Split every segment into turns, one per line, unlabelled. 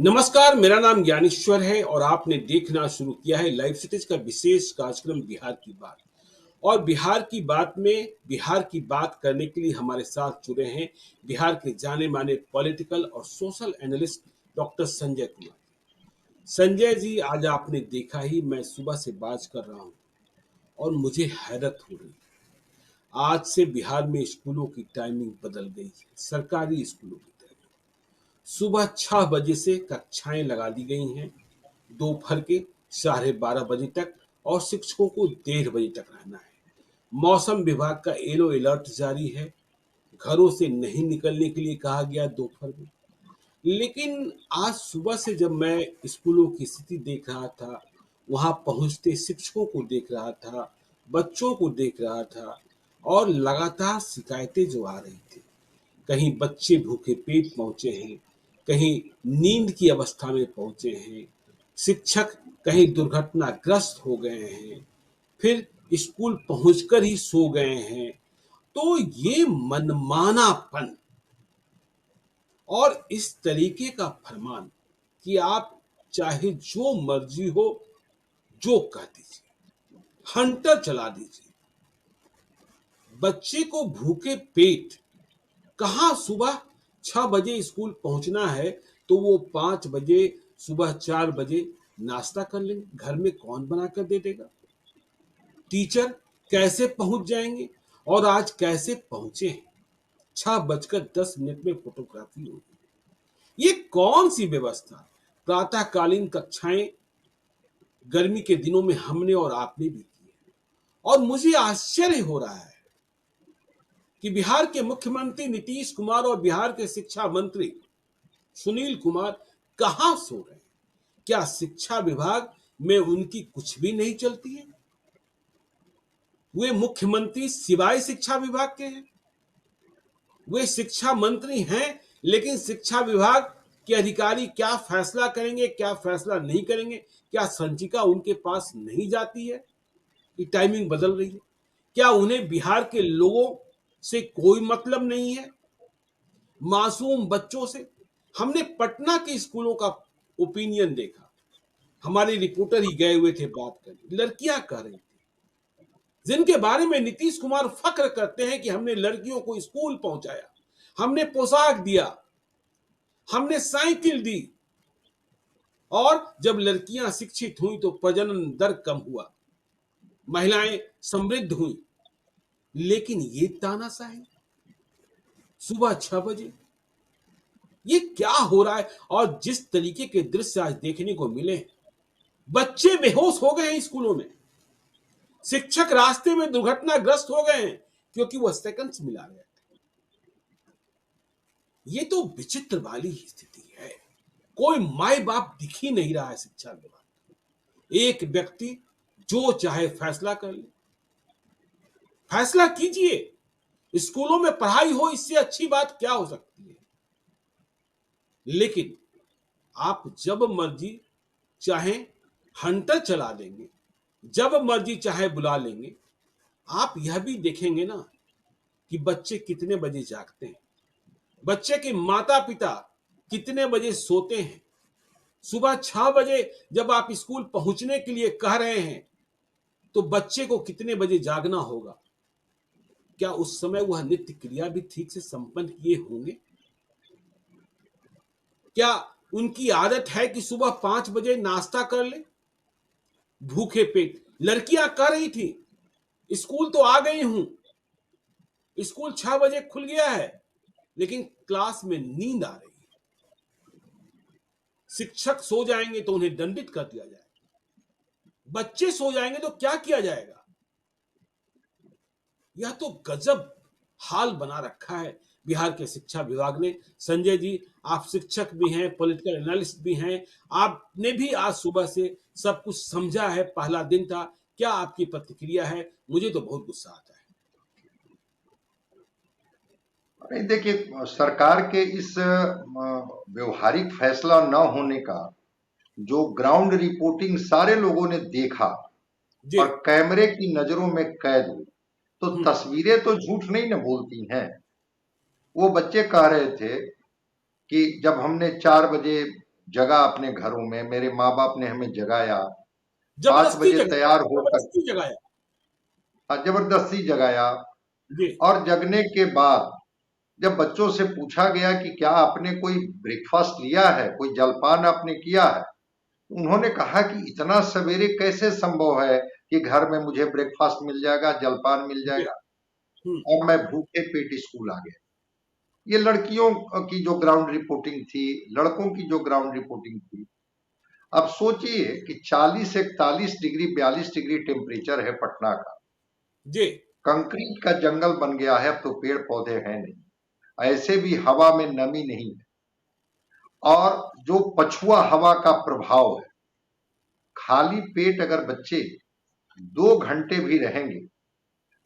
नमस्कार, मेरा नाम ज्ञानेश्वर है और आपने देखना शुरू किया है लाइव सिटीज का विशेष कार्यक्रम बिहार की बात। और बिहार की बात में बिहार की बात करने के लिए हमारे साथ जुड़े हैं बिहार के जाने माने पॉलिटिकल और social analyst doctor Sanjay Kumar. Sanjay ji, आज आपने देखा ही मैं सुबह से बात कर रहा हूँ और मुझे हैरत हो रही है। आज से बिहार में स्कूलों की टाइमिंग बदल गई है। सरकारी स्कूलों की टाइमिंग सुबह 6 बजे से कक्षाएं लगा दी गई हैं, दोपहर के 12:30 बजे तक, और शिक्षकों को 1:30 बजे तक रहना है। मौसम विभाग का येलो अलर्ट जारी है, घरों से नहीं निकलने के लिए कहा गया दोपहर में। लेकिन आज सुबह से जब मैं स्कूलों की स्थिति देख रहा था, वहां पहुंचते शिक्षकों को देख रहा था, बच्चों को देख रहा था, और लगातार शिकायतें जो आ रही थी। कहीं बच्चे भूखे पेट पहुंचे हैं, कहीं नींद की अवस्था में पहुंचे हैं, शिक्षक कहीं दुर्घटनाग्रस्त हो गए हैं, फिर स्कूल पहुंचकर ही सो गए हैं। तो ये मनमानापन और इस तरीके का फरमान कि आप चाहे जो मर्जी हो जो कह दीजिए, हंटर चला दीजिए, बच्चे को भूखे पेट कहाँ सुबह 6 बजे स्कूल पहुंचना है तो वो 5 बजे, सुबह 4 बजे नाश्ता कर लेंगे। घर में कौन बना कर दे देगा? टीचर कैसे पहुंच जाएंगे? और आज कैसे पहुंचे हैं? 6:10 में फोटोग्राफी होगी। ये कौन सी व्यवस्था? प्रातःकालीन कक्षाएं गर्मी के दिनों में हमने और आपने भी की है। और मुझे आश्चर्य हो रहा है कि बिहार के मुख्यमंत्री नीतीश कुमार और बिहार के शिक्षा मंत्री सुनील कुमार कहां सो रहे हैं? क्या शिक्षा विभाग में उनकी कुछ भी नहीं चलती है? वे मुख्यमंत्री सिवाय शिक्षा विभाग के हैं। वे शिक्षा मंत्री हैं, लेकिन शिक्षा विभाग के अधिकारी क्या फैसला करेंगे, क्या फैसला नहीं करेंगे, क्या संचिका उनके पास नहीं जाती है कि टाइमिंग बदल रही है? क्या उन्हें बिहार के लोगों से कोई मतलब नहीं है, मासूम बच्चों से? हमने पटना के स्कूलों का ओपिनियन देखा, हमारे रिपोर्टर ही गए हुए थे बात करने। लड़कियां कह रही थी, जिनके बारे में नीतीश कुमार फख्र करते हैं कि हमने लड़कियों को स्कूल पहुंचाया, हमने पोशाक दिया, हमने साइकिल दी, और जब लड़कियां शिक्षित हुई तो प्रजनन दर कम हुआ, महिलाएं समृद्ध हुई। लेकिन ये तानाशाही सुबह 6 बजे, ये क्या हो रहा है? और जिस तरीके के दृश्य आज देखने को मिले, बच्चे बेहोश हो गए हैं स्कूलों में, शिक्षक रास्ते में दुर्घटनाग्रस्त हो गए हैं क्योंकि वह सेकंड्स मिला रहे थे। ये तो विचित्र वाली ही स्थिति है। कोई माई बाप दिख ही नहीं रहा है शिक्षा विभाग। एक व्यक्ति जो चाहे फैसला कर ले। फैसला कीजिए, स्कूलों में पढ़ाई हो, इससे अच्छी बात क्या हो सकती है? लेकिन आप जब मर्जी चाहे हंटर चला देंगे, जब मर्जी चाहे बुला लेंगे। आप यह भी देखेंगे ना कि बच्चे कितने बजे जागते हैं, बच्चे के माता पिता कितने बजे सोते हैं। सुबह 6 बजे जब आप स्कूल पहुंचने के लिए कह रहे हैं तो बच्चे को कितने बजे जागना होगा? क्या उस समय वह नित्य क्रिया भी ठीक से संपन्न किए होंगे? क्या उनकी आदत है कि सुबह 5 बजे नाश्ता कर ले भूखे पेट? लड़कियां कह रही थी, स्कूल तो आ गई हूं, स्कूल 6 बजे खुल गया है, लेकिन क्लास में नींद आ रही है। शिक्षक सो जाएंगे तो उन्हें दंडित कर दिया जाएगा, बच्चे सो जाएंगे तो क्या किया जाएगा? यह तो गजब हाल बना रखा है बिहार के शिक्षा विभाग ने। संजय जी, आप शिक्षक भी हैं, पॉलिटिकल एनालिस्ट भी हैं, आपने भी आज सुबह से सब कुछ समझा है, पहला दिन था। क्या आपकी प्रतिक्रिया है? मुझे तो बहुत गुस्सा आता है।
नहीं, देखिए, सरकार के इस व्यवहारिक फैसला न होने का जो ग्राउंड रिपोर्टिंग सारे लोगों ने देखा
जी।
और कैमरे की नजरों में कैद हुई, तो
हम्म।
तस्वीरें तो झूठ नहीं न बोलती हैं। वो बच्चे कह रहे थे कि जब हमने 4 बजे जगा अपने घरों में, मेरे माँ बाप ने हमें जगाया, 5
जबरदस्ती
बजे
जगाया,
तैयार होकर,
जबरदस्ती जगाया।
जबरदस्ती जगाया।
जी।
और जगने के बाद जब बच्चों से पूछा गया कि क्या आपने कोई ब्रेकफास्ट लिया है, कोई जलपान आपने किया है, उन्होंने कहा कि इतना सवेरे कैसे संभव है कि घर में मुझे ब्रेकफास्ट मिल जाएगा, जलपान मिल
जी।
जाएगा। और मैं भूखे पेट स्कूल आ गया। ये लड़कियों की जो ग्राउंड रिपोर्टिंग थी, लड़कों की जो ग्राउंड रिपोर्टिंग थी। अब सोचिए कि 40, 41 डिग्री, 42 डिग्री टेम्परेचर है पटना का,
जी।
कंक्रीट का जंगल बन गया है, अब तो पेड़ पौधे हैं नहीं, ऐसे भी हवा में नमी नहीं है, और जो पछुआ हवा का प्रभाव है, खाली पेट अगर बच्चे 2 घंटे भी रहेंगे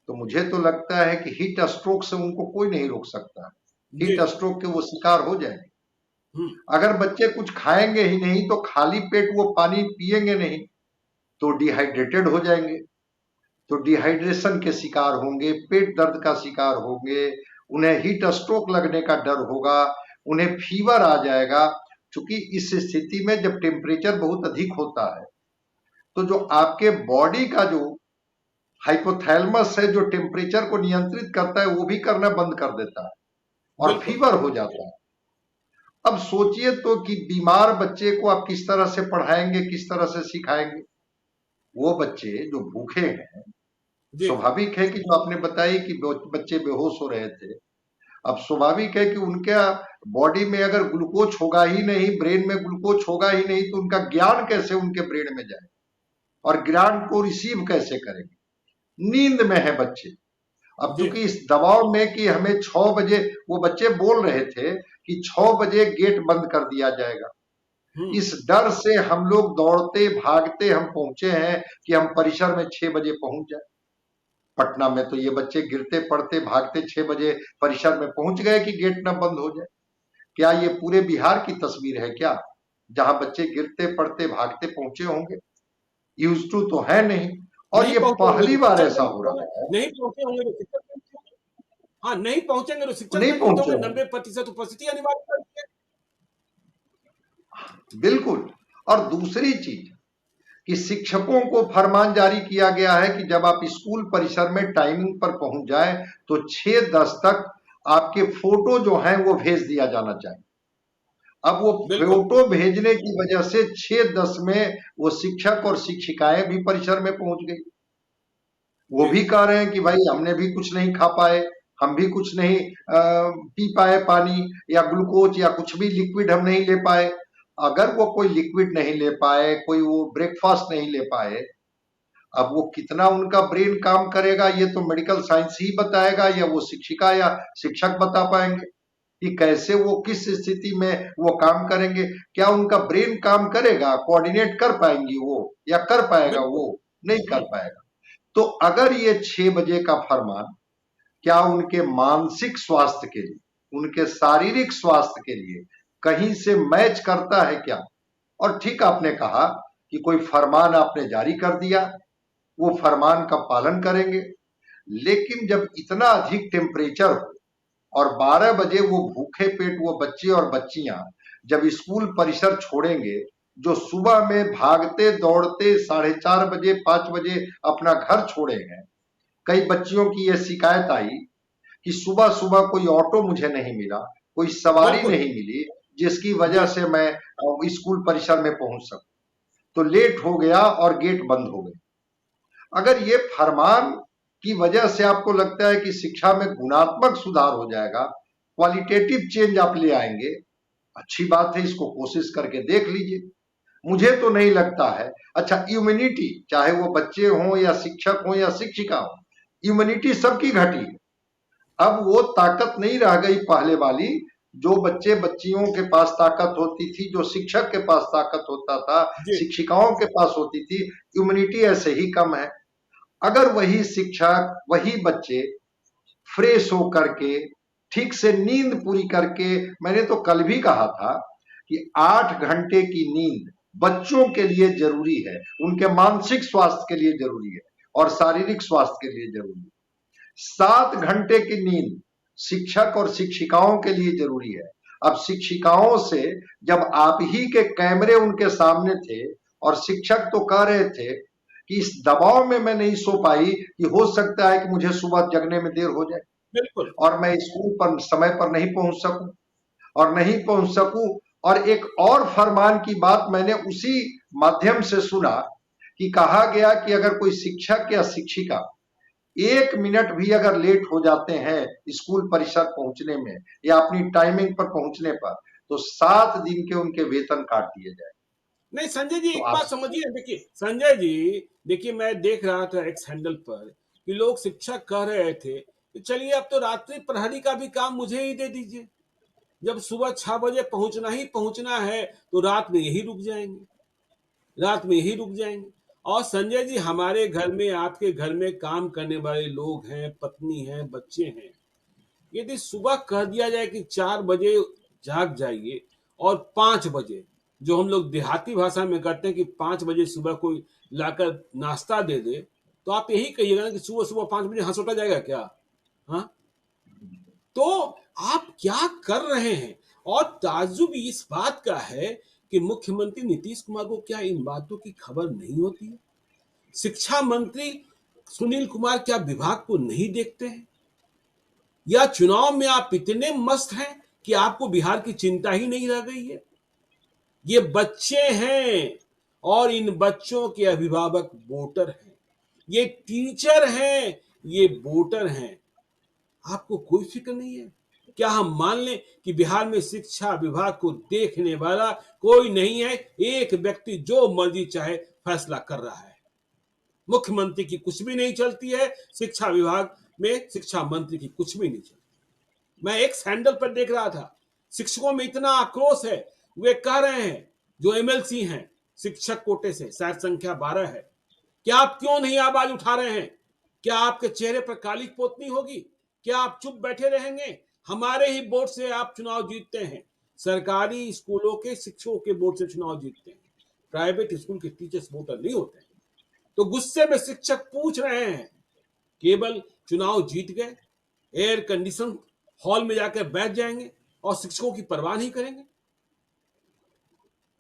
तो मुझे तो लगता है कि हीट स्ट्रोक से उनको कोई नहीं रोक सकता।
जी।
हीट स्ट्रोक के वो शिकार हो जाएंगे।
हम्म।
अगर बच्चे कुछ खाएंगे ही नहीं तो खाली पेट वो पानी पिएंगे नहीं तो डिहाइड्रेटेड हो जाएंगे, तो डिहाइड्रेशन के शिकार होंगे, पेट दर्द का शिकार होंगे, उन्हें हीट स्ट्रोक लगने का डर होगा, उन्हें फीवर आ जाएगा। क्योंकि इस स्थिति में जब टेम्परेचर बहुत अधिक होता है तो जो आपके बॉडी का जो हाइपोथैलेमस है, जो टेम्परेचर को नियंत्रित करता है, वो भी करना बंद कर देता है और
बिल्कुल।
फीवर हो जाता है। अब सोचिए तो कि बीमार बच्चे को आप किस तरह से पढ़ाएंगे, किस तरह से सिखाएंगे। वो बच्चे जो भूखे हैं,
जी।
स्वाभाविक है कि जो आपने बताई कि बच्चे बेहोश हो रहे थे, अब स्वाभाविक है कि उनके बॉडी में अगर ग्लूकोज होगा ही नहीं, ब्रेन में ग्लूकोज होगा ही नहीं, तो उनका ज्ञान कैसे उनके ब्रेन में जाए और ज्ञान को रिसीव कैसे करेंगे। नींद में है बच्चे। अब
जी।
चूंकि इस दबाव में कि हमें 6 बजे, वो बच्चे बोल रहे थे कि 6 बजे गेट बंद कर दिया जाएगा,
हम्म।
इस डर से हम लोग दौड़ते भागते हम पहुंचे हैं कि हम परिसर में 6 बजे पहुंच जाए। पटना में तो ये बच्चे गिरते पड़ते भागते 6 बजे परिसर में पहुंच गए कि गेट न बंद हो जाए। क्या ये पूरे बिहार की तस्वीर है क्या, जहां बच्चे गिरते पड़ते भागते पहुंचे होंगे? यूज टू तो है नहीं। और
नहीं
ये
पहुंचे होंगे
पहली
तो
बार
शिक्षक
ऐसा
बंद
हो
होंगे।
रहा है।
नहीं पहुंचे होंगे तो शिक्षक बंद होंगे। हाँ, नहीं पहुंचेंगे तो शिक्षक
नहीं
दंडित
पहुंचे
होंगे,
होंगे,
90% उपस्थिति अनिवार्य कर दी है।
बिल्कुल। और दूसरी चीज कि शिक्षकों को फरमान जारी किया गया है कि जब आप स्कूल परिसर में टाइमिंग पर पहुंच जाए तो 6:10 तक आपके फोटो जो हैं वो भेज दिया जाना चाहिए। अब वो
बिल्कुल।
फोटो भेजने की वजह से 6:10 में वो शिक्षक और शिक्षिकाएं भी परिसर में पहुंच गई। वो
जी।
भी कह रहे हैं कि भाई हमने भी कुछ नहीं खा पाए, हम भी कुछ नहीं पी पाए पानी या ग्लूकोज या कुछ भी लिक्विड हम नहीं ले पाए। अगर वो कोई लिक्विड नहीं ले पाए, कोई वो ब्रेकफास्ट नहीं ले पाए, अब वो कितना उनका ब्रेन काम करेगा ये तो मेडिकल साइंस ही बताएगा, या वो शिक्षिका या शिक्षक बता पाएंगे कि कैसे वो किस स्थिति में वो काम करेंगे। क्या उनका ब्रेन काम करेगा, कोऑर्डिनेट कर पाएंगी वो, या कर पाएगा
बिल्कुल।
वो? नहीं कर पाएगा। तो अगर ये 6 बजे का फरमान क्या उनके मानसिक स्वास्थ्य के लिए, उनके शारीरिक स्वास्थ्य के लिए कहीं से मैच करता है क्या? और ठीक आपने कहा कि कोई फरमान आपने जारी कर दिया, वो फरमान का पालन करेंगे। लेकिन जब इतना अधिक टेम्परेचर हो और 12 बजे वो भूखे पेट वो बच्चे और बच्चियां जब स्कूल परिसर छोड़ेंगे, जो सुबह में भागते दौड़ते 4:30 बजे 5 बजे अपना घर छोड़े हैं, कई बच्चियों की यह शिकायत आई कि सुबह सुबह कोई ऑटो मुझे नहीं मिला, कोई सवारी
बिल्कुल।
नहीं मिली जिसकी वजह
जी।
से मैं स्कूल परिसर में पहुंच सकूं, तो लेट हो गया और गेट बंद हो गए। अगर ये फरमान की वजह से आपको लगता है कि शिक्षा में गुणात्मक सुधार हो जाएगा, क्वालिटेटिव चेंज आप ले आएंगे, अच्छी बात है, इसको कोशिश करके देख लीजिए। मुझे तो नहीं लगता है। अच्छा, इम्यूनिटी, चाहे वो बच्चे हों या शिक्षक हों या शिक्षिका हो, इम्यूनिटी सबकी घटी है। अब वो ताकत नहीं रह गई पहले वाली, जो बच्चे बच्चियों के पास ताकत होती थी, जो शिक्षक के पास ताकत होता था,
जी।
शिक्षिकाओं के पास होती थी। इम्यूनिटी ऐसे ही कम है। अगर वही शिक्षक, वही बच्चे फ्रेश होकर के, ठीक से नींद पूरी करके, मैंने तो कल भी कहा था कि 8 घंटे की नींद बच्चों के लिए जरूरी है, उनके मानसिक स्वास्थ्य के लिए जरूरी है और शारीरिक स्वास्थ्य के लिए जरूरी है। 7 घंटे की नींद शिक्षक और शिक्षिकाओं के लिए जरूरी है। अब शिक्षिकाओं से जब आप ही के कैमरे उनके सामने थे और शिक्षक तो कह रहे थे कि इस दबाव में मैं नहीं सो पाई कि हो सकता है कि मुझे सुबह जगने में देर हो जाए
बिल्कुल।
और मैं स्कूल पर समय पर नहीं पहुंच सकूं और नहीं पहुंच सकूं। और एक और फरमान की बात मैंने उसी माध्यम से सुना कि कहा गया कि अगर कोई शिक्षक या शिक्षिका 1 मिनट भी अगर लेट हो जाते हैं स्कूल परिसर पहुंचने में या अपनी टाइमिंग पर पहुंचने पर, तो 7 दिन के उनके वेतन काट दिए जाए।
नहीं संजय जी,
तो
एक
आप
बात समझिए, देखिए संजय जी, देखिए मैं देख रहा था एक्स हैंडल पर कि लोग शिक्षक कह रहे थे कि चलिए अब तो रात्रि प्रहरी का भी काम मुझे ही दे दीजिए। जब सुबह 6 बजे पहुंचना ही पहुंचना है तो रात में यही रुक जाएंगे, रात में यही रुक जाएंगे। और संजय जी, हमारे घर में, आपके घर में काम करने वाले लोग हैं, पत्नी हैं, बच्चे हैं। यदि सुबह कह दिया जाए कि 4 बजे जाग जाइए और 5 बजे, जो हम लोग देहाती भाषा में करते हैं कि 5 बजे सुबह कोई लाकर नाश्ता दे दे, तो आप यही कहिएगा ना कि सुबह सुबह 5 बजे हंसोटा जाएगा क्या? हाँ, तो आप क्या कर रहे हैं? और ताज्जुब इस बात का है कि मुख्यमंत्री नीतीश कुमार को क्या इन बातों की खबर नहीं होती है? शिक्षा मंत्री सुनील कुमार क्या विभाग को नहीं देखते हैं? या चुनाव में आप इतने मस्त हैं कि आपको बिहार की चिंता ही नहीं रह गई है? ये बच्चे हैं और इन बच्चों के अभिभावक वोटर हैं, ये टीचर हैं, ये वोटर हैं। आपको कोई फिक्र नहीं है? क्या हम मान लें कि बिहार में शिक्षा विभाग को देखने वाला कोई नहीं है? एक व्यक्ति जो मर्जी चाहे फैसला कर रहा है। मुख्यमंत्री की कुछ भी नहीं चलती है, शिक्षा विभाग में शिक्षा मंत्री की कुछ भी नहीं चलती। मैं एक सैंडल पर देख रहा था, शिक्षकों में इतना आक्रोश है, वे कह रहे हैं, जो एमएलसी हैं शिक्षक कोटे से, शायद संख्या 12 है, क्या आप क्यों नहीं आवाज उठा रहे हैं? क्या आपके चेहरे पर काली पोतनी होगी? क्या आप चुप बैठे रहेंगे? हमारे ही वोट से आप चुनाव जीतते हैं, सरकारी स्कूलों के शिक्षकों के वोट से चुनाव जीतते हैं, प्राइवेट स्कूल के टीचर्स वोटर नहीं होते हैं। तो गुस्से में शिक्षक पूछ रहे हैं, केवल चुनाव जीत गए, एयर कंडीशन हॉल में जाकर बैठ जाएंगे और शिक्षकों की परवाह नहीं करेंगे?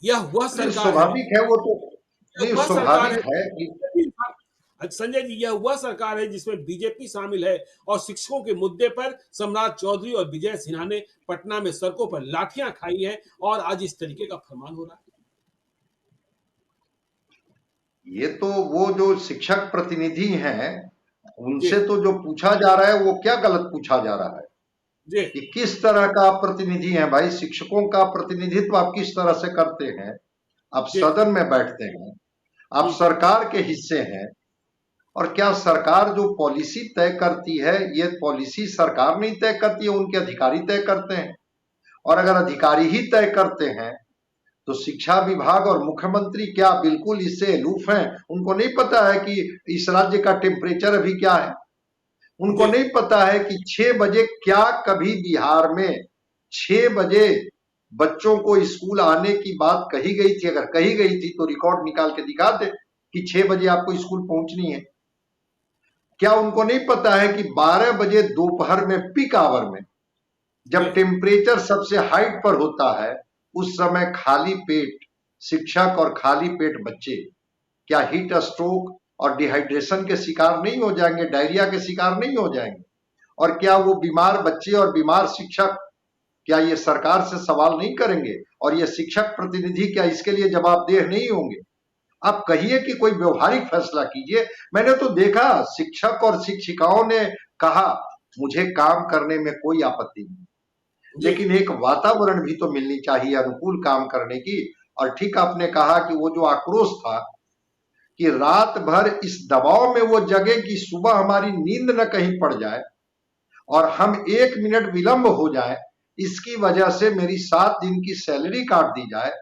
यह वह
नहीं,
सरकार है,
स्वाभाविक है वो तो। नहीं,
वह सरकार
स्वाभाविक है कि
है संजय जी, यह वह सरकार है जिसमें बीजेपी शामिल है और शिक्षकों के मुद्दे पर सम्राट चौधरी और विजय सिन्हा ने पटना में सड़कों पर लाठियां खाई हैं और आज इस तरीके का फरमान हो रहा है।
ये तो वो जो शिक्षक प्रतिनिधि हैं
जी
उनसे तो जो पूछा जा रहा है वो क्या गलत पूछा जा रहा है
जी
कि किस तरह का आप प्रतिनिधि हैं भाई। शिक्षकों का प्रतिनिधित्व आप किस तरह से करते हैं? आप
जी
सदन में बैठते हैं, आप सरकार के हिस्से हैं, और क्या सरकार जो पॉलिसी तय करती है ये पॉलिसी सरकार नहीं तय करती है, उनके अधिकारी तय करते हैं। और अगर अधिकारी ही तय करते हैं तो शिक्षा विभाग और मुख्यमंत्री क्या बिल्कुल इससे अलूफ हैं? उनको नहीं पता है कि इस राज्य का टेम्परेचर अभी क्या है? उनको
जी
नहीं पता है कि 6 बजे क्या कभी बिहार में 6 बजे बच्चों को स्कूल आने की बात कही गई थी? अगर कही गई थी तो रिकॉर्ड निकाल के दिखा दे कि 6 बजे आपको स्कूल पहुंचनी है। क्या उनको नहीं पता है कि 12 बजे दोपहर में पीक आवर में जब
जी
टेम्परेचर सबसे हाइट पर होता है उस समय खाली पेट शिक्षक और खाली पेट बच्चे क्या हीट स्ट्रोक और डिहाइड्रेशन के शिकार नहीं हो जाएंगे, डायरिया के शिकार नहीं हो जाएंगे? और क्या वो बीमार बच्चे और बीमार शिक्षक क्या ये सरकार से सवाल नहीं करेंगे? और ये शिक्षक प्रतिनिधि क्या इसके लिए जवाबदेह नहीं होंगे? आप कहिए कि कोई व्यवहारिक फैसला कीजिए। मैंने तो देखा शिक्षक और शिक्षिकाओं ने कहा मुझे काम करने में कोई आपत्ति नहीं,
जी
लेकिन एक वातावरण भी तो मिलनी चाहिए अनुकूल काम करने की। और ठीक आपने कहा कि वो जो आक्रोश था कि रात भर इस दबाव में वो जगे कि सुबह हमारी नींद न कहीं पड़ जाए और हम 1 मिनट विलंब हो जाए, इसकी वजह से मेरी 7 दिन की सैलरी काट दी जाए।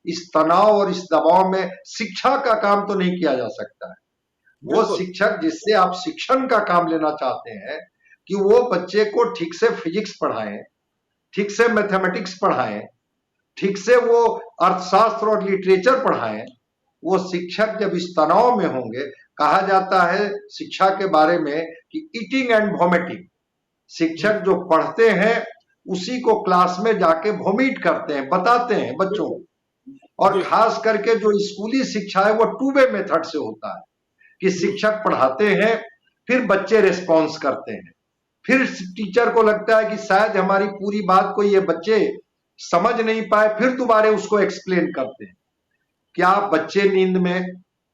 इस तनाव और इस दबाव में शिक्षा का काम तो नहीं किया जा सकता है। वो
बिल्कुल
शिक्षक जिससे आप शिक्षण का काम लेना चाहते हैं कि वो बच्चे को ठीक से फिजिक्स पढ़ाएं, ठीक से मैथमेटिक्स पढ़ाएं, ठीक से वो अर्थशास्त्र और लिटरेचर पढ़ाएं, वो शिक्षक जब इस तनाव में होंगे, कहा जाता है शिक्षा के बारे में कि ईटिंग एंड वॉमिटिंग, शिक्षक जो पढ़ते हैं उसी को क्लास में जाके वोमिट करते हैं, बताते हैं बच्चों को। और
जी
खास करके जो स्कूली शिक्षा है वो टू वे मेथड से होता है कि शिक्षक पढ़ाते हैं, फिर बच्चे रिस्पॉन्स करते हैं, फिर टीचर को लगता है कि शायद हमारी पूरी बात को ये बच्चे समझ नहीं पाए, फिर दोबारा उसको एक्सप्लेन करते हैं। क्या बच्चे नींद में,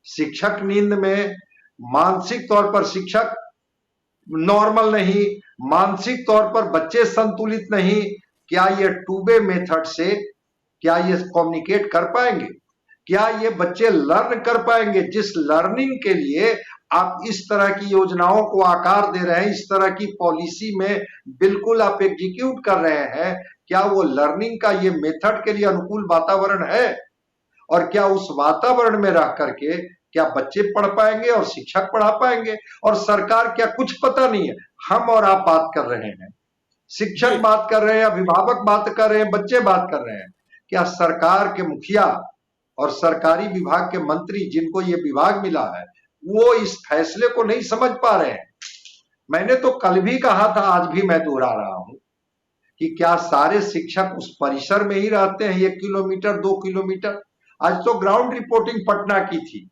शिक्षक नींद में, मानसिक तौर पर शिक्षक नॉर्मल नहीं, मानसिक तौर पर बच्चे संतुलित नहीं, क्या ये टू वे मेथड से क्या ये कम्युनिकेट कर पाएंगे? क्या ये बच्चे लर्न कर पाएंगे? जिस लर्निंग के लिए आप इस तरह की योजनाओं को आकार दे रहे हैं, इस तरह की पॉलिसी में बिल्कुल आप एग्जीक्यूट कर रहे हैं, क्या वो लर्निंग का ये मेथड के लिए अनुकूल वातावरण है? और क्या उस वातावरण में रह करके क्या बच्चे पढ़ पाएंगे और शिक्षक पढ़ा पाएंगे? और सरकार क्या कुछ पता नहीं है? हम और आप बात कर रहे हैं, शिक्षक
जी
बात कर रहे हैं, अभिभावक बात कर रहे हैं, बच्चे बात कर रहे हैं। क्या सरकार के मुखिया और सरकारी विभाग के मंत्री जिनको ये विभाग मिला है वो इस फैसले को नहीं समझ पा रहे हैं? मैंने तो कल भी कहा था, आज भी मैं दोहरा रहा हूं कि क्या सारे शिक्षक उस परिसर में ही रहते हैं, 1 किलोमीटर 2 किलोमीटर? आज तो ग्राउंड रिपोर्टिंग पटना की थी।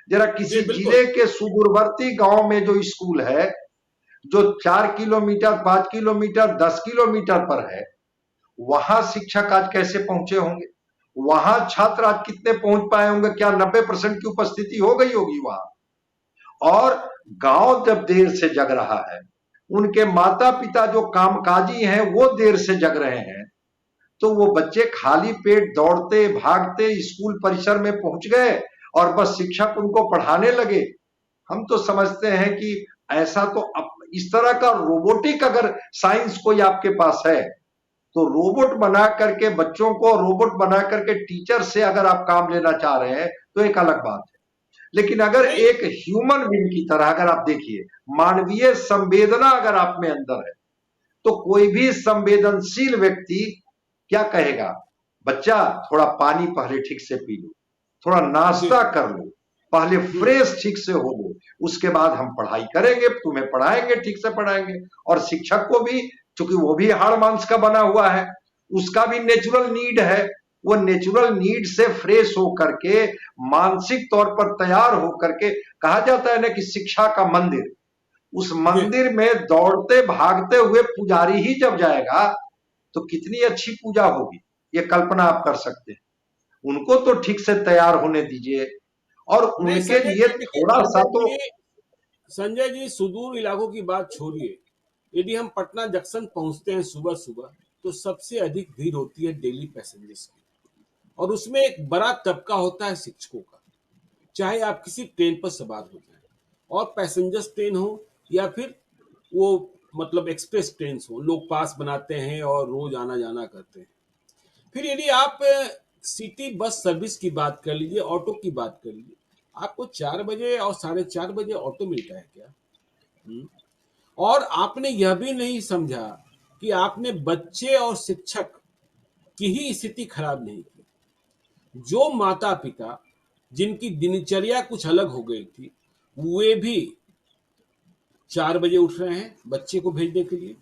जरा
जी
किसी
बिल्कुल
जिले के सुदूरवर्ती गांव में जो स्कूल है, जो 4 किलोमीटर 5 किलोमीटर 10 किलोमीटर पर है, वहां शिक्षक आज कैसे पहुंचे होंगे? वहां छात्र आज कितने पहुंच पाए होंगे? क्या 90% की उपस्थिति हो गई होगी वहां? और गांव जब देर से जग रहा है, उनके माता पिता जो कामकाजी हैं वो देर से जग रहे हैं, तो वो बच्चे खाली पेट दौड़ते भागते स्कूल परिसर में पहुंच गए और बस शिक्षक उनको पढ़ाने लगे। हम तो समझते हैं कि ऐसा तो इस तरह का रोबोटिक अगर साइंस कोई आपके पास है तो रोबोट बना करके बच्चों को, रोबोट बना करके टीचर से अगर आप काम लेना चाह रहे हैं तो एक अलग बात है। लेकिन अगर
नहीं
एक ह्यूमन बीइंग की तरह अगर आप देखिए, मानवीय संवेदना अगर आप में अंदर है, तो कोई भी संवेदनशील व्यक्ति क्या कहेगा? बच्चा थोड़ा पानी पहले ठीक से पी लो, थोड़ा
जी
नाश्ता कर लो, पहले फ्रेश ठीक से हो लो, उसके बाद हम पढ़ाई करेंगे, तुम्हें पढ़ाएंगे, ठीक से पढ़ाएंगे। और शिक्षक को भी, चूंकि वो भी हाड़ मांस का बना हुआ है, उसका भी नेचुरल नीड है, वो नेचुरल नीड से फ्रेश होकर के, मानसिक तौर पर तैयार होकर के, कहा जाता है ना कि शिक्षा का मंदिर, उस
जी
मंदिर में दौड़ते भागते हुए पुजारी ही जब जाएगा तो कितनी अच्छी पूजा होगी, ये कल्पना आप कर सकते हैं। उनको तो ठीक से तैयार होने दीजिए, और
नहीं
उनके
संजय
लिए
जी, देखिए
थोड़ा सा तो
संजय जी सुदूर इलाकों की बात छोड़िए। यदि हम पटना जंक्शन पहुंचते हैं सुबह सुबह, तो सबसे अधिक भीड़ होती है डेली पैसेंजर्स की, और उसमें एक बड़ा तबका होता है शिक्षकों का। चाहे आप किसी ट्रेन पर सवार हो जाए, और पैसेंजर्स ट्रेन हो या फिर वो मतलब एक्सप्रेस ट्रेन हो, लोग पास बनाते हैं और रोज आना जाना करते हैं। फिर यदि आप सिटी बस सर्विस की बात कर लीजिए, ऑटो की बात कर लीजिए, आपको 4 बजे और 4:30 बजे ऑटो मिलता है क्या? हम्म? और आपने यह भी नहीं समझा कि आपने बच्चे और शिक्षक की ही स्थिति खराब नहीं की। जो माता पिता जिनकी दिनचर्या कुछ अलग हो गई थी, वे भी 4 बजे उठ रहे हैं बच्चे को भेजने के लिए।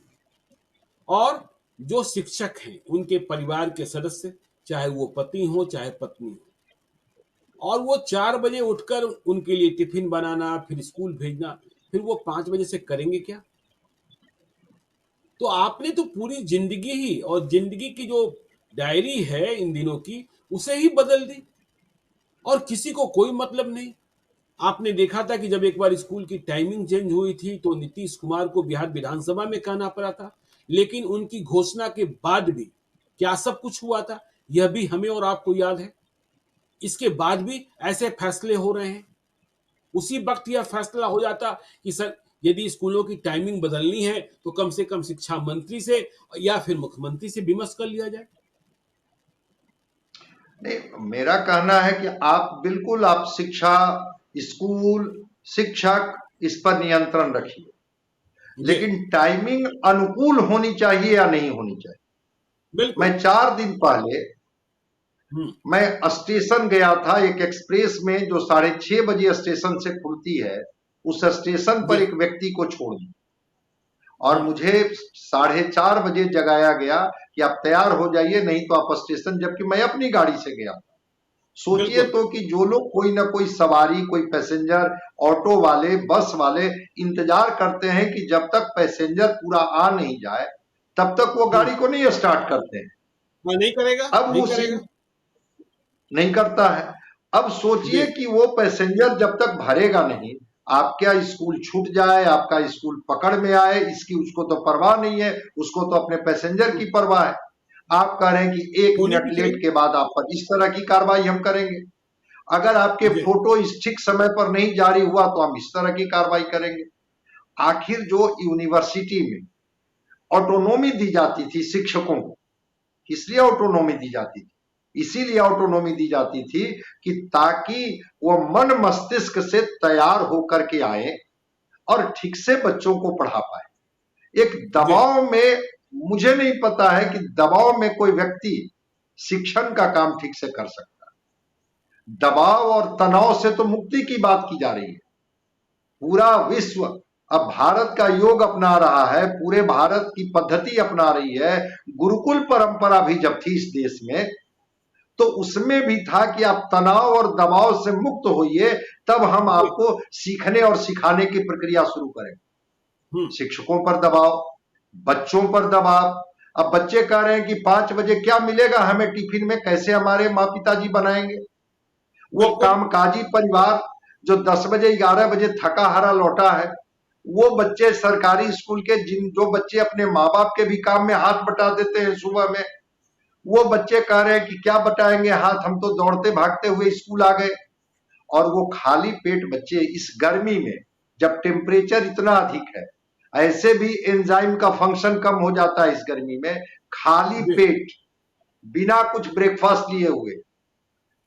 और जो शिक्षक हैं, उनके परिवार के सदस्य, चाहे वो पति हो चाहे पत्नी हो, और वो 4 बजे उठकर उनके लिए टिफिन बनाना, फिर स्कूल भेजना, फिर वो 5 बजे से करेंगे क्या? तो आपने तो पूरी जिंदगी ही, और जिंदगी की जो डायरी है इन दिनों की, उसे ही बदल दी, और किसी को कोई मतलब नहीं। आपने देखा था कि जब एक बार स्कूल की टाइमिंग चेंज हुई थी तो नीतीश कुमार को बिहार विधानसभा में कहना पड़ा था, लेकिन उनकी घोषणा के बाद भी क्या सब कुछ हुआ था, यह भी हमें और आपको याद है। इसके बाद भी ऐसे फैसले हो रहे हैं। उसी वक्त यह फैसला हो जाता कि सर, यदि स्कूलों की टाइमिंग बदलनी है तो कम से कम शिक्षा मंत्री से या फिर मुख्यमंत्री से विमर्श कर लिया जाए।
नहीं, मेरा कहना है कि आप बिल्कुल आप शिक्षा, स्कूल, शिक्षक, इस पर नियंत्रण रखिए,
जी
लेकिन टाइमिंग अनुकूल होनी चाहिए या नहीं होनी चाहिए।
बिल्कुल।
मैं 4 दिन पहले
हम्म।
मैं स्टेशन गया था, एक एक्सप्रेस में जो 6:30 बजे स्टेशन से खुलती है, उस स्टेशन
जी
पर एक व्यक्ति को छोड़ दिया। और मुझे 4:30 बजे जगाया गया कि आप तैयार हो जाइए, नहीं तो आप स्टेशन, जबकि मैं अपनी गाड़ी से गया। सोचिए
बिल्कुल।
तो कि जो लोग कोई ना कोई सवारी, कोई पैसेंजर, ऑटो वाले, बस वाले इंतजार करते हैं कि जब तक पैसेंजर पूरा आ नहीं जाए तब तक वो
हम्म।
गाड़ी को नहीं स्टार्ट करते हैं।
हाँ, नहीं करेगा,
अब
नहीं
वो
करेगा।
सीन नहीं करता है। अब
जी।
सोचिए कि वो पैसेंजर जब तक भरेगा नहीं, आपका स्कूल छूट जाए, आपका स्कूल पकड़ में आए, इसकी उसको तो परवाह नहीं है, उसको तो अपने पैसेंजर की परवाह है। आप कह रहे हैं कि एक
होनी
मिनट
भी
लेट
चाहिए।
के बाद आप पर इस तरह की कार्रवाई हम करेंगे। अगर आपके
जी।
फोटो इस ठीक समय पर नहीं जारी हुआ तो हम इस तरह की कार्रवाई करेंगे। आखिर जो यूनिवर्सिटी में ऑटोनॉमी दी जाती थी शिक्षकों को, इसलिए ऑटोनॉमी दी जाती थी, इसीलिए ऑटोनॉमी दी जाती थी कि ताकि वो मन मस्तिष्क से तैयार होकर के आए और ठीक से बच्चों को पढ़ा पाए। एक
जी।
दबाव में, मुझे नहीं पता है कि दबाव में कोई व्यक्ति शिक्षण का काम ठीक से कर सकता है। दबाव और तनाव से तो मुक्ति की बात की जा रही है। पूरा विश्व अब भारत का योग अपना रहा है, पूरे भारत की पद्धति अपना रही है। गुरुकुल परंपरा भी जब थी इस देश में, तो उसमें भी था कि आप तनाव और दबाव से मुक्त होइए, तब हम
जी।
आपको सीखने और सिखाने की प्रक्रिया शुरू करें।
हम्म।
शिक्षकों पर दबाव, बच्चों पर दबाव। अब बच्चे कह रहे हैं कि 5 बजे क्या मिलेगा हमें टिफिन में, कैसे हमारे माँ पिताजी बनाएंगे। वो
बिल्कुल।
कामकाजी परिवार जो 10 बजे 11 बजे थका हारा लौटा है, वो बच्चे सरकारी स्कूल के, जिन जो बच्चे अपने माँ बाप के भी काम में हाथ बटा देते हैं सुबह में, वो बच्चे कह रहे हैं कि क्या बटाएंगे हाथ, हम तो दौड़ते भागते हुए स्कूल आ गए। और वो खाली पेट बच्चे इस गर्मी में, जब टेम्परेचर इतना अधिक है, ऐसे भी एंजाइम का फंक्शन कम हो जाता है इस गर्मी में, खाली
जी।
पेट बिना कुछ ब्रेकफास्ट लिए हुए,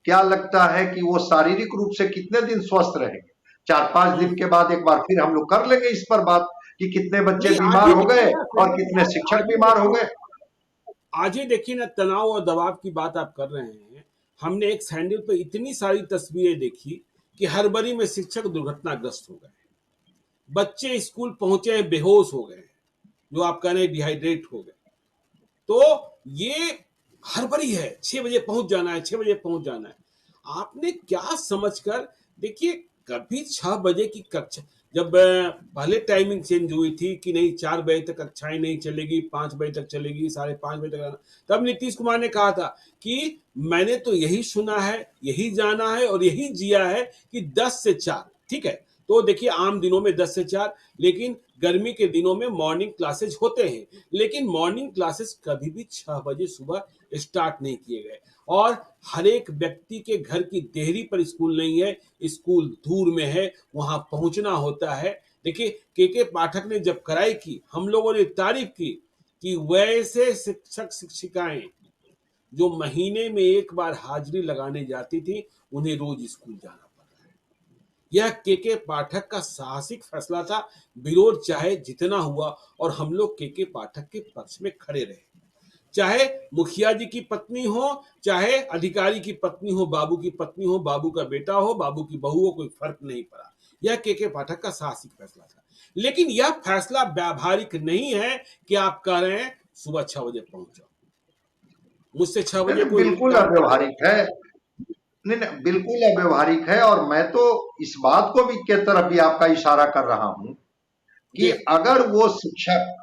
क्या लगता है कि वो शारीरिक रूप से कितने दिन स्वस्थ रहेंगे। 4-5 दिन के बाद एक बार फिर हम लोग कर लेंगे इस पर बात कि कितने बच्चे
नहीं, आज
बीमार
ही
हो
देखिए
गए
ना
और
संजय,
कितने शिक्षक
आज ही
बीमार हो
देखिए,
गए।
आज ही देखिए ना, तनाव और दबाव की बात आप कर रहे हैं। हमने एक सैंडल पे इतनी सारी तस्वीरें देखी कि हड़बड़ी में शिक्षक दुर्घटनाग्रस्त हो गए, बच्चे स्कूल पहुंचे हैं बेहोश हो गए, जो आप कह रहे हैं डिहाइड्रेट हो गए। तो ये हड़बड़ी है, 6 बजे पहुंच जाना है, 6 बजे पहुंच जाना है। आपने क्या समझकर, देखिए, कभी 6 बजे की कक्षा, जब पहले टाइमिंग चेंज हुई थी कि नहीं 4 बजे तक कक्षाएं नहीं चलेगी, 5 बजे तक चलेगी, 5:30 बजे तक आना, तब नीतीश कुमार ने कहा था कि मैंने तो यही सुना है, यही जाना है और यही जिया है कि 10 से 4, ठीक है। तो देखिए आम दिनों में 10 से 4, लेकिन गर्मी के दिनों में मॉर्निंग क्लासेज होते हैं, लेकिन मॉर्निंग क्लासेस कभी भी 6 बजे सुबह स्टार्ट नहीं किए गए। और हर एक व्यक्ति के घर की देहरी पर स्कूल नहीं है, स्कूल दूर में है, वहां पहुंचना होता है। देखिए के पाठक ने जब कराई की, हम लोगों ने तारीफ की कि वैसे शिक्षक शिक्षिकाएं जो महीने में एक बार हाजिरी लगाने जाती थी, उन्हें रोज स्कूल जाना पड़ा है। यह के पाठक का साहसिक फैसला था। विरोध चाहे जितना हुआ, और हम लोग के पाठक के पक्ष में खड़े रहे। चाहे मुखिया जी की पत्नी हो, चाहे अधिकारी की पत्नी हो, बाबू की पत्नी हो, बाबू का बेटा हो, बाबू की बहू हो, कोई फर्क नहीं पड़ा। यह के पाठक का साहसिक फैसला था। लेकिन यह फैसला व्यावहारिक नहीं है कि आप कह रहे हैं सुबह 6 बजे पहुंच जाओ। मुझसे 6 बजे
नहीं,
कोई
बिल्कुल
काम करवा।
अव्यवहारिक है। नहीं नहीं, बिल्कुल अव्यवहारिक है। और मैं तो इस बात को भी के तरफ भी आपका इशारा कर रहा हूं कि
जी।
अगर वो शिक्षक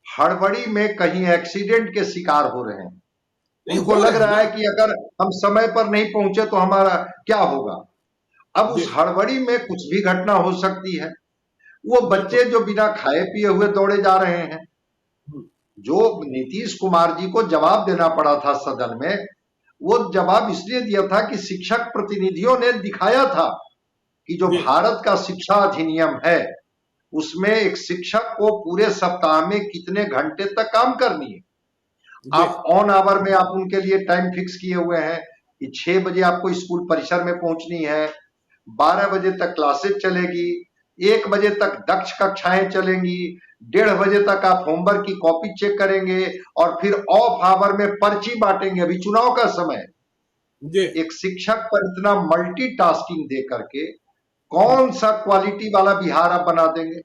हड़बड़ी में कहीं एक्सीडेंट के शिकार हो रहे हैं,
नहीं,
उनको
हो
लग
रहे हैं
रहा
ना।
है कि अगर हम समय पर नहीं पहुंचे तो हमारा क्या होगा। अब
जी।
उस हड़बड़ी में कुछ भी घटना हो सकती है। वो
बिल्कुल।
बच्चे जो बिना खाए पिए हुए दौड़े जा रहे हैं,
हम्म।
जो नीतीश कुमार जी को जवाब देना पड़ा था सदन में, वो जवाब इसलिए दिया था कि शिक्षक प्रतिनिधियों ने दिखाया था कि जो
जी।
भारत का शिक्षा अधिनियम है, उसमें एक शिक्षक को पूरे सप्ताह में कितने घंटे तक काम करनी है।
जी।
आप ऑन आवर में आप उनके लिए टाइम फिक्स किए हुए हैं कि 6 बजे आपको स्कूल परिसर में पहुंचनी है, 12 बजे तक क्लासेज चलेगी, 1 बजे तक दक्ष कक्षाएं चलेंगी, 1:30 बजे तक आप होमवर्क की कॉपी चेक करेंगे और फिर ऑफ आवर में पर्ची बांटेंगे। अभी चुनाव का समय है।
जी।
एक शिक्षक पर इतना मल्टीटास्किंग दे करके कौन सा क्वालिटी वाला बिहार आप बना देंगे।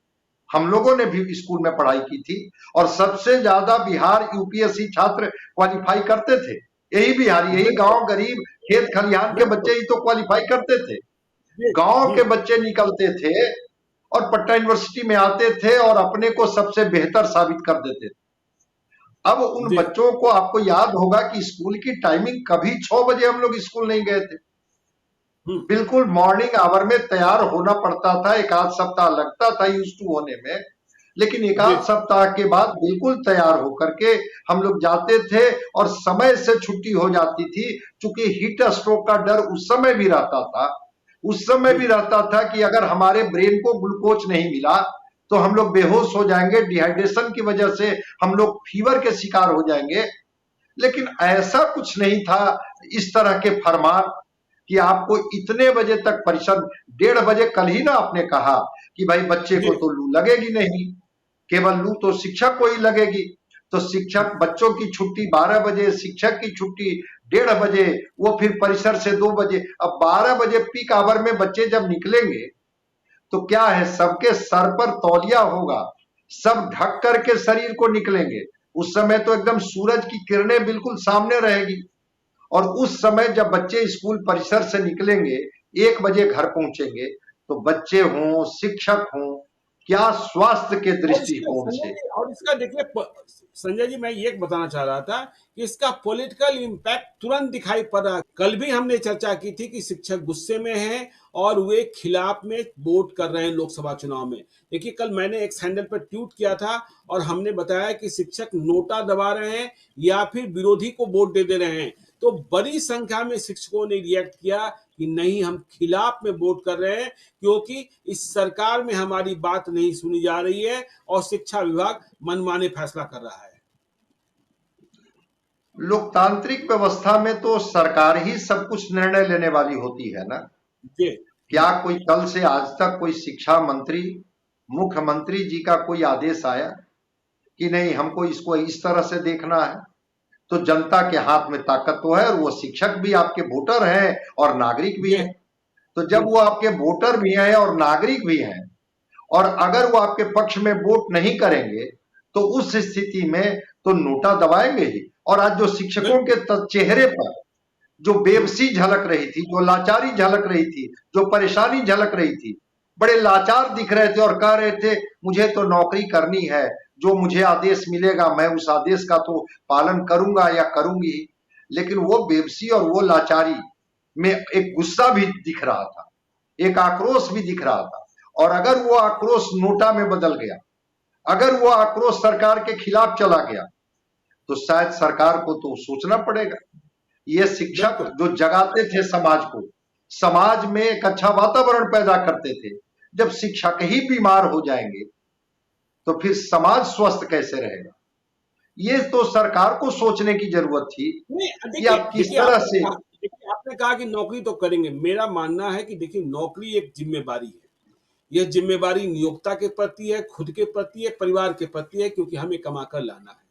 हम लोगों ने भी स्कूल में पढ़ाई की थी, और सबसे ज्यादा बिहार यूपीएससी छात्र क्वालिफाई करते थे। यही बिहार, यही
बिल्कुल
गांव गरीब खेत खलिहान के बच्चे
बिल्कुल।
ही तो क्वालिफाई करते थे।
जी
गांव
जी
के बच्चे निकलते थे और पटना यूनिवर्सिटी में आते थे और अपने को सबसे बेहतर साबित कर देते थे। अब उन
जी।
बच्चों को, आपको याद होगा कि स्कूल की टाइमिंग, कभी 6 बजे हम लोग स्कूल नहीं गए थे।
हम्म।
बिल्कुल मॉर्निंग आवर में तैयार होना पड़ता था, एक आध सप्ताह लगता था यूज टू होने में, लेकिन एक
जी
आध सप्ताह के बाद बिल्कुल तैयार होकर के हम लोग जाते थे और समय से छुट्टी हो जाती थी। चूंकि हीट स्ट्रोक का डर उस समय भी रहता था, उस समय भी रहता था कि अगर हमारे ब्रेन को ग्लूकोज नहीं मिला तो हम लोग बेहोश हो जाएंगे, डिहाइड्रेशन की वजह से हम लोग फीवर के शिकार हो जाएंगे। लेकिन ऐसा कुछ नहीं था, इस तरह के फरमान कि आपको इतने बजे तक परिश्रम, 1:30 बजे कल ही ना आपने कहा कि भाई बच्चे
जी
को तो लू लगेगी नहीं, केवल लू तो शिक्षक को ही लगेगी। तो शिक्षक, बच्चों की छुट्टी 12 बजे, शिक्षक की छुट्टी 1:30 बजे, वो फिर परिसर से 2 बजे। अब 12 बजे पीक आवर में बच्चे जब निकलेंगे तो क्या है, सबके सर पर तौलिया होगा, सब ढक करके शरीर को निकलेंगे। उस समय तो एकदम सूरज की किरणें बिल्कुल सामने रहेगी, और उस समय जब बच्चे स्कूल परिसर से निकलेंगे, 1 बजे घर पहुंचेंगे, तो बच्चे हों, शिक्षक हों, क्या स्वास्थ्य के
और इसका
दृष्टिकोण
संजय
से।
जी, और इसका देखिए संजय जी, मैं ये बताना चाह रहा था कि इसका पॉलिटिकल इम्पैक्ट तुरंत दिखाई पड़ रहा है। कल भी हमने चर्चा की थी कि शिक्षक गुस्से में हैं और वे खिलाफ में वोट कर रहे हैं लोकसभा चुनाव में। देखिए, कल मैंने एक सैंडल पर ट्वीट किया था और हमने बताया कि शिक्षक नोटा दबा रहे हैं या फिर विरोधी को वोट दे दे रहे हैं। तो बड़ी संख्या में शिक्षकों ने रिएक्ट किया कि नहीं, हम खिलाफ में वोट कर रहे हैं क्योंकि इस सरकार में हमारी बात नहीं सुनी जा रही है और शिक्षा विभाग मनमाने फैसला कर रहा है।
लोकतांत्रिक व्यवस्था में तो सरकार ही सब कुछ निर्णय लेने वाली होती है ना।
जी
क्या कोई कल से आज तक कोई शिक्षा मंत्री, मुख्यमंत्री जी का कोई आदेश आया कि नहीं हमको इसको इस तरह से देखना है? तो जनता के हाथ में ताकत तो है, और वो शिक्षक भी आपके वोटर हैं और नागरिक भी
जी
हैं। तो जब वो आपके वोटर भी हैं और नागरिक भी हैं, और अगर वो आपके पक्ष में वोट नहीं करेंगे, तो उस स्थिति में तो नोटा दबाएंगे ही। और आज जो शिक्षकों
बिल्कुल।
के चेहरे पर जो बेबसी झलक रही थी, जो लाचारी झलक रही थी, जो परेशानी झलक रही थी, बड़े लाचार दिख रहे थे और कह रहे थे मुझे तो नौकरी करनी है, जो मुझे आदेश मिलेगा मैं उस आदेश का तो पालन करूंगा या करूंगी। लेकिन वो बेबसी और वो लाचारी में एक गुस्सा भी दिख रहा था, एक आक्रोश भी दिख रहा था। और अगर वो आक्रोश नोटा में बदल गया, अगर वो आक्रोश सरकार के खिलाफ चला गया, तो शायद सरकार को तो सोचना पड़ेगा। ये शिक्षक
बिल्कुल
जो जगाते थे समाज को, समाज में एक अच्छा वातावरण पैदा करते थे, जब शिक्षक ही बीमार हो जाएंगे तो फिर समाज स्वस्थ कैसे रहेगा? ये तो सरकार को सोचने की जरूरत थी
नहीं।
कि
देखिए
आप किस
देखिए
तरह
आपने
से।
कहा, देखिए आपने कहा कि नौकरी तो करेंगे। मेरा मानना है कि देखिए, नौकरी एक जिम्मेदारी है। यह जिम्मेदारी नियोक्ता के प्रति है, खुद के प्रति है, परिवार के प्रति है, क्योंकि हमें कमा कर लाना है।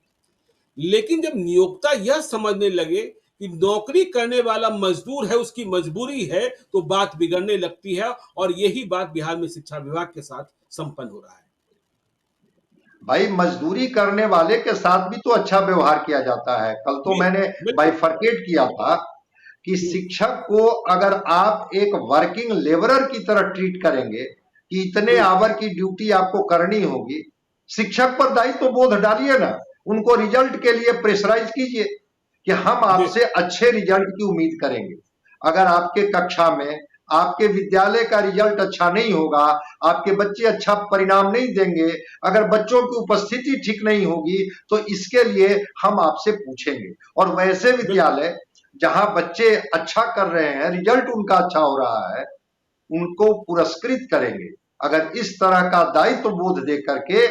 लेकिन जब नियोक्ता यह समझने लगे कि नौकरी करने वाला मजदूर है, उसकी मजबूरी है, तो बात बिगड़ने लगती है। और यही बात बिहार में शिक्षा विभाग के साथ संपन्न हो रहा है।
भाई मजदूरी करने वाले के साथ भी तो अच्छा व्यवहार किया जाता है। कल तो
जी
मैंने
बिल्कुल।
बाइफरकेट किया था कि शिक्षक को अगर आप एक वर्किंग लेबरर की तरह ट्रीट करेंगे कि इतने
हम्म,
आवर की ड्यूटी आपको करनी होगी, शिक्षक पर दायित्व बोध डालिए ना, उनको रिजल्ट के लिए प्रेशराइज कीजिए कि हम
जी
आपसे अच्छे रिजल्ट की उम्मीद करेंगे। अगर आपके कक्षा में, आपके विद्यालय का रिजल्ट अच्छा नहीं होगा, आपके बच्चे अच्छा परिणाम नहीं देंगे, अगर बच्चों की उपस्थिति ठीक नहीं होगी, तो इसके लिए हम आपसे पूछेंगे। और वैसे
बिल्कुल
विद्यालय जहां बच्चे अच्छा कर रहे हैं, रिजल्ट उनका अच्छा हो रहा है, उनको पुरस्कृत करेंगे। अगर इस तरह का दायित्व बोध दे करके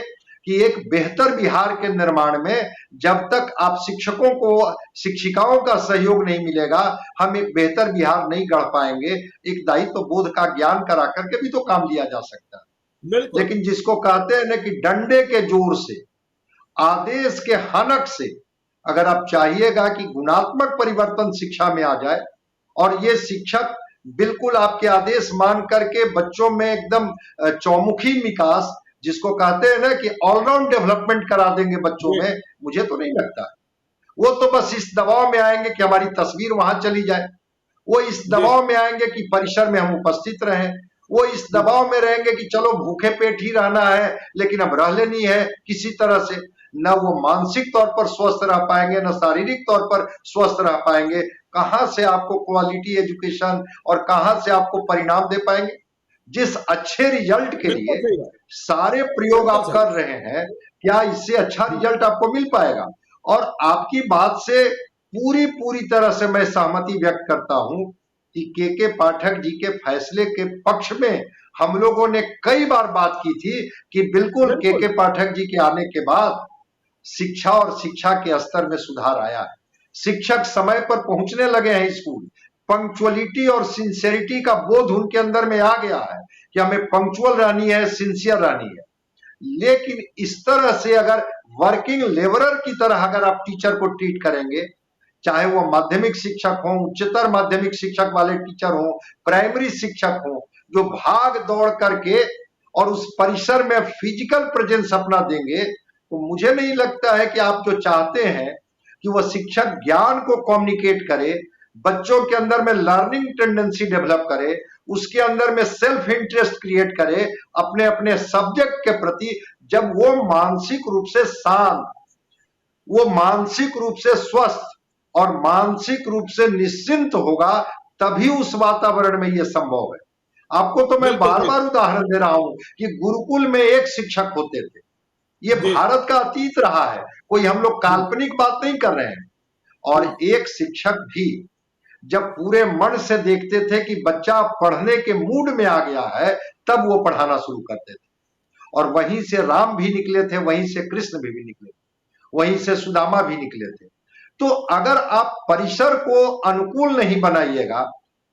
कि एक बेहतर बिहार के निर्माण में जब तक आप शिक्षकों को, शिक्षिकाओं का सहयोग नहीं मिलेगा, हम एक बेहतर बिहार नहीं गढ़ पाएंगे। एक दायित्व बोध का ज्ञान करा करके भी तो काम लिया जा सकता है।
बिल्कुल।
लेकिन जिसको कहते हैं ना कि डंडे के जोर से, आदेश के हनक से, अगर आप चाहिएगा कि गुणात्मक परिवर्तन शिक्षा में आ जाए, और ये शिक्षक बिल्कुल आपके आदेश मान करके बच्चों में एकदम चौमुखी विकास, जिसको कहते हैं ना कि ऑलराउंड डेवलपमेंट करा देंगे बच्चों
जी
में, मुझे तो नहीं लगता। वो तो बस इस दबाव में आएंगे कि हमारी तस्वीर वहां चली जाए, वो इस
जी
दबाव में आएंगे कि परिसर में हम उपस्थित रहें, वो इस दबाव में रहेंगे कि चलो भूखे पेट ही रहना है लेकिन अब रह लेनी है किसी तरह से। न वो मानसिक तौर पर स्वस्थ रह पाएंगे, न शारीरिक तौर पर स्वस्थ रह पाएंगे। कहां से आपको क्वालिटी एजुकेशन और कहां से आपको परिणाम दे पाएंगे? जिस अच्छे रिजल्ट के
बिल्कुल
लिए
सही बात,
सारे प्रयोग
बिल्कुल
आप
सही।
कर रहे हैं, क्या इससे अच्छा रिजल्ट आपको मिल पाएगा? और आपकी बात से पूरी पूरी तरह से मैं सहमति व्यक्त करता हूं कि के पाठक जी के फैसले के पक्ष में हम लोगों ने कई बार बात की थी कि बिल्कुल
बिल्कुल
के पाठक जी के आने के बाद शिक्षा और शिक्षा के स्तर में सुधार आया है। शिक्षक समय पर पहुंचने लगे हैं स्कूल, पंक्चुअलिटी और सिंसियरिटी का बोध उनके अंदर में आ गया है कि हमें पंक्चुअल रहनी है, सिंसियर रहनी है। लेकिन इस तरह से अगर वर्किंग लेबरर की तरह अगर आप टीचर को ट्रीट करेंगे, चाहे वो माध्यमिक शिक्षक हो, उच्चतर माध्यमिक शिक्षक वाले टीचर हो, प्राइमरी शिक्षक हो, जो भाग दौड़ करके और उस परिसर में फिजिकल प्रेजेंस अपना देंगे, तो मुझे नहीं लगता है कि आप जो चाहते हैं कि वह शिक्षक ज्ञान को कम्युनिकेट करे, बच्चों के अंदर में लर्निंग टेंडेंसी डेवलप करे, उसके अंदर में सेल्फ इंटरेस्ट क्रिएट करे अपने अपने सब्जेक्ट के प्रति। जब वो मानसिक रूप से शांत, वो मानसिक रूप से स्वस्थ और मानसिक रूप से निश्चिंत होगा, तभी उस वातावरण में यह संभव है। आपको तो मैं
बिल्कुल
बार
सही।
बार उदाहरण दे रहा हूं कि गुरुकुल में एक शिक्षक होते थे। ये
जी
भारत का अतीत रहा है, कोई हम लोग काल्पनिक बात नहीं कर रहे हैं। और एक शिक्षक भी जब पूरे मन से देखते थे कि बच्चा पढ़ने के मूड में आ गया है, तब वो पढ़ाना शुरू करते थे। और वहीं से राम भी निकले थे, वहीं से कृष्ण भी निकले थे, वहीं से सुदामा भी निकले थे। तो अगर आप परिसर को अनुकूल नहीं बनाइएगा,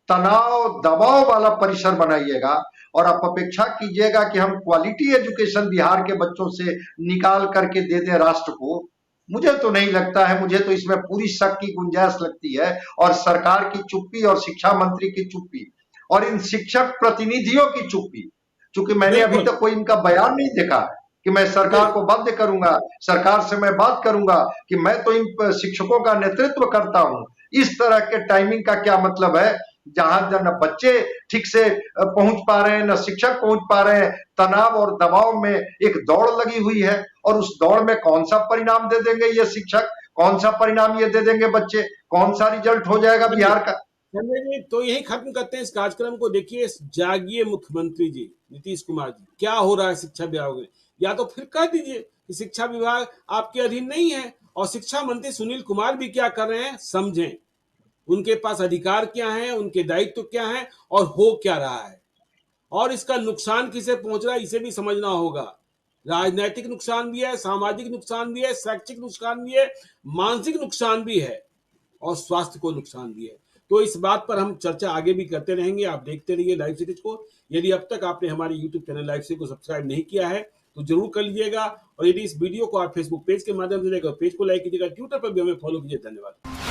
तनाव दबाव वाला परिसर बनाइएगा और आप अपेक्षा कीजिएगा कि हम क्वालिटी एजुकेशन बिहार के बच्चों से निकाल करके दे दें राष्ट्र को, मुझे तो नहीं लगता है। मुझे तो इसमें पूरी शक की गुंजाइश लगती है। और सरकार की चुप्पी और शिक्षा मंत्री की चुप्पी और इन शिक्षक प्रतिनिधियों की चुप्पी, चूंकि मैंने अभी
बिल्कुल
तक कोई इनका बयान नहीं देखा कि मैं
जी
सरकार को बाध्य करूंगा, सरकार से मैं बात करूंगा कि मैं तो इन शिक्षकों का नेतृत्व करता हूं। इस तरह के टाइमिंग का क्या मतलब है, जहां न बच्चे ठीक से पहुंच पा रहे हैं, न शिक्षक पहुंच पा रहे हैं। तनाव और दबाव में एक दौड़ लगी हुई है और उस दौड़ में कौन सा परिणाम दे देंगे ये शिक्षक, कौन सा परिणाम ये दे देंगे बच्चे, कौन सा रिजल्ट हो जाएगा
चलिए
बिहार का?
संजय जी, तो यही खत्म करते हैं इस कार्यक्रम को। देखिए, जागिए मुख्यमंत्री जी नीतीश कुमार जी, क्या हो रहा है शिक्षा विभाग में। या तो फिर कह दीजिए कि शिक्षा विभाग आपके अधीन नहीं है, और शिक्षा मंत्री सुनील कुमार भी क्या कर रहे हैं समझें, उनके पास अधिकार क्या है, उनके दायित्व क्या है, और हो क्या रहा है, और इसका नुकसान किसे पहुंच रहा है इसे भी समझना होगा। राजनैतिक नुकसान भी है, सामाजिक नुकसान भी है, शैक्षिक नुकसान भी है, मानसिक नुकसान भी है, और स्वास्थ्य को नुकसान भी है। तो इस बात पर हम चर्चा आगे भी करते रहेंगे। आप देखते रहिए लाइव सीरीज को। यदि अब तक आपने हमारे यूट्यूब चैनल लाइव सीरीज को सब्सक्राइब नहीं किया है तो जरूर कर लीजिएगा, और यदि इस वीडियो को आप फेसबुक पेज के माध्यम से देखकर पेज को लाइक कीजिएगा, ट्विटर पर भी हमें फॉलो कीजिए। धन्यवाद।